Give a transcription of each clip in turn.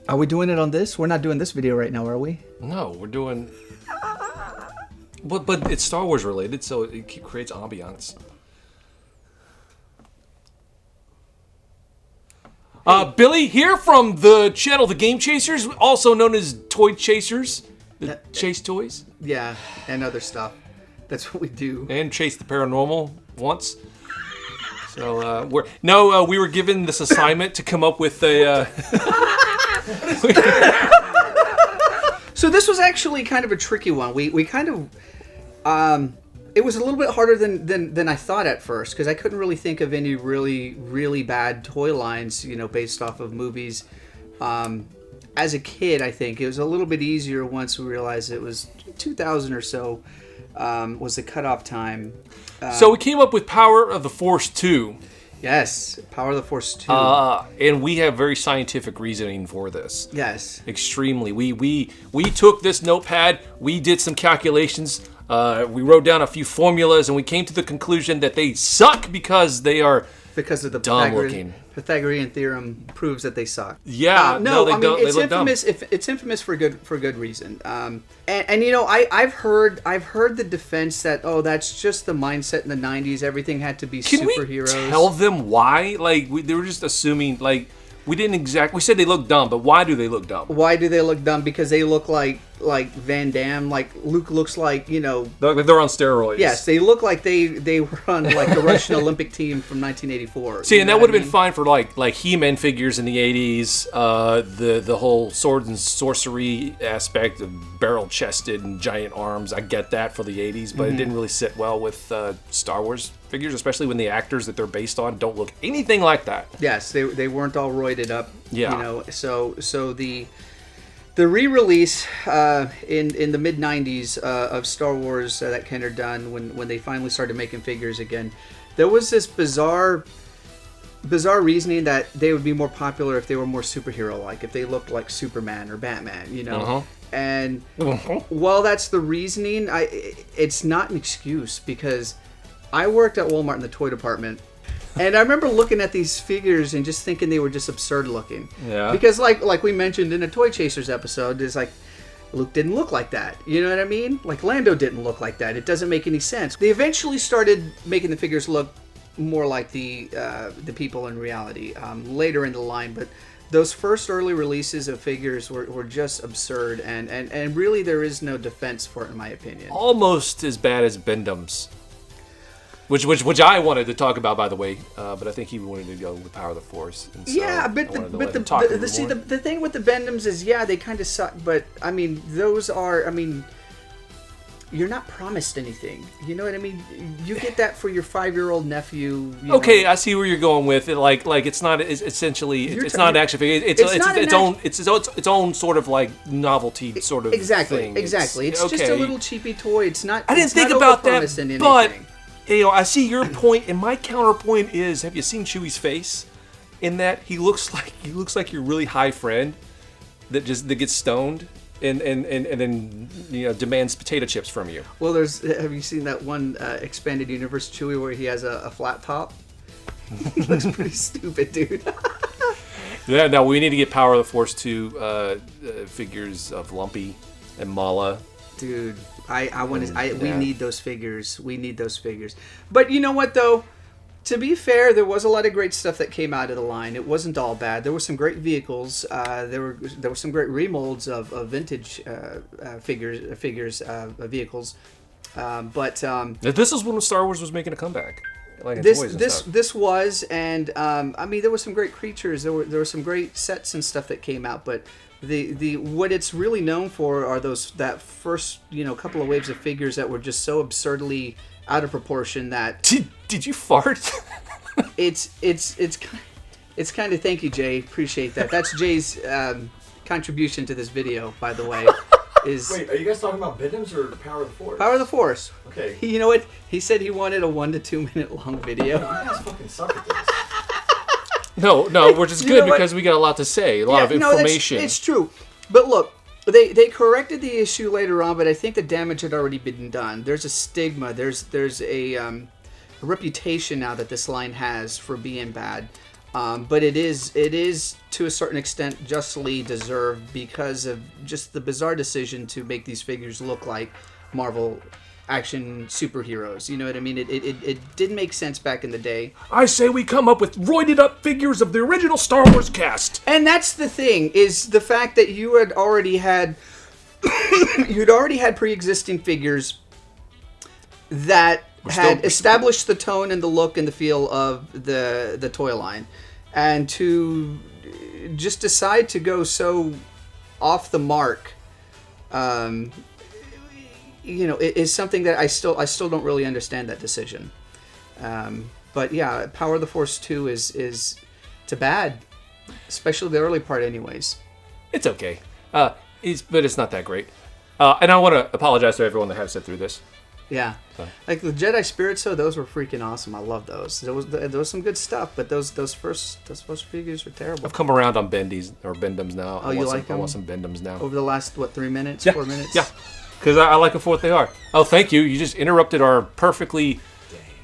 Are we doing it on this? We're not doing this video right now, are we? No, we're doing... But it's Star Wars related, so it creates ambiance. Billy here from the channel The Game Chasers, also known as Toy Chasers. Chase toys. Yeah, and other stuff. That's what we do. And chase the paranormal once. So we were given this assignment to come up with a... So this was actually kind of a tricky one. We kind of... it was a little bit harder than I thought at first, because I couldn't really think of any really, really bad toy lines, based off of movies. As a kid, I think it was a little bit easier once we realized it was 2000 or so was the cutoff time. So we came up with Power of the Force 2. Yes, Power of the Force 2. And we have very scientific reasoning for this. Yes. Extremely. We took this notepad, we did some calculations, we wrote down a few formulas, and we came to the conclusion that they suck because they are because of the dumb looking. Pythagorean theorem proves that they suck. Yeah, no, they don't. It's they look infamous. dumb. It's infamous for good reason. I've heard the defense that that's just the mindset in the '90s. Everything had to be superheroes. Can we tell them why? They were just assuming we didn't exactly. We said they look dumb, but why do they look dumb? Why do they look dumb? Because they look like Van Damme. Like Luke looks like They're on steroids. Yes, they look like they were on the Russian Olympic team from 1984. See, and that would have been fine for like He-Man figures in the '80s. The whole sword and sorcery aspect of barrel-chested and giant arms. I get that for the '80s, but it didn't really sit well with Star Wars figures, especially when the actors that they're based on don't look anything like that. Yes, they weren't all roided up. Yeah. So the re-release in the mid '90s of Star Wars that Kenner done when they finally started making figures again, there was this bizarre reasoning that they would be more popular if they were more superhero-like, if they looked like Superman or Batman, And while that's the reasoning, it's not an excuse, because I worked at Walmart in the toy department, and I remember looking at these figures and just thinking they were just absurd looking. Yeah. Because like we mentioned in a Toy Chasers episode, is Luke didn't look like that. You know what I mean? Like Lando didn't look like that. It doesn't make any sense. They eventually started making the figures look more like the people in reality later in the line, but those first early releases of figures were just absurd, and really there is no defense for it, in my opinion. Almost as bad as Bendham's. Which I wanted to talk about, by the way, but I think he wanted to go with Power of the Force. And so the thing with the Bendhams is, they kind of suck, but I mean, you're not promised anything. You know what I mean? You get that for your 5-year-old nephew. Okay, I see where you're going with it. Like it's not. It's essentially. It's not an action figure. It's its own sort of like novelty sort of thing. Exactly. It's just a little cheapy toy. It's not. I didn't think about that, but. I see your point, and my counterpoint is: have you seen Chewie's face? In that he looks like your really high friend that gets stoned and then demands potato chips from you. Well, have you seen that one expanded universe Chewie where he has a flat top? He looks pretty stupid, dude. Yeah, no, we need to get Power of the Force 2 figures of Lumpy and Mala. Dude. We need those figures. We need those figures. But you know what, though? To be fair, there was a lot of great stuff that came out of the line. It wasn't all bad. There were some great vehicles. There were some great remolds of vintage vehicles. But this is when Star Wars was making a comeback. This was, and there were some great creatures. There were some great sets and stuff that came out, but. The what it's really known for are that first couple of waves of figures that were just so absurdly out of proportion that did you fart? it's kind of, thank you, Jay, appreciate that. That's Jay's contribution to this video, by the way. Wait, are you guys talking about Bendham's or the Power of the Force? Power of the Force. Okay. You know what? He said he wanted a 1 to 2 minute long video. You guys fucking suck at this. No, which is good because we got a lot to say, a lot of information. It's true. But look, they corrected the issue later on, but I think the damage had already been done. There's a stigma. There's a reputation now that this line has for being bad. But it is to a certain extent justly deserved because of just the bizarre decision to make these figures look like Marvel action superheroes. You know what I mean? It didn't make sense back in the day. I say we come up with roided up figures of the original Star Wars cast. And that's the thing, is the fact that you had already had pre-existing figures that had established the tone and the look and the feel of the toy line, and to just decide to go so off the mark, it is something that I still don't really understand that decision. But yeah, Power of the Force 2 is too bad, especially the early part, anyways. It's okay, but it's not that great. And I want to apologize to everyone that has sat through this. Yeah, like the Jedi Spirits, those were freaking awesome. I love those. There was some good stuff, but those first figures were terrible. I've come around on Bendums now. Oh, you like them? I want some Bendums now. Over the last 3 minutes, Yeah. 4 minutes? Yeah, because I like them for what they are. Oh, thank you. You just interrupted our perfectly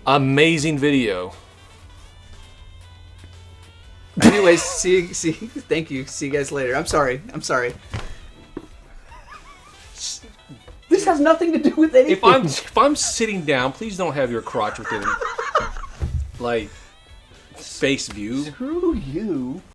amazing video. Anyways, thank you. See you guys later. I'm sorry. This has nothing to do with anything. If I'm sitting down, please don't have your crotch within face view. Screw you.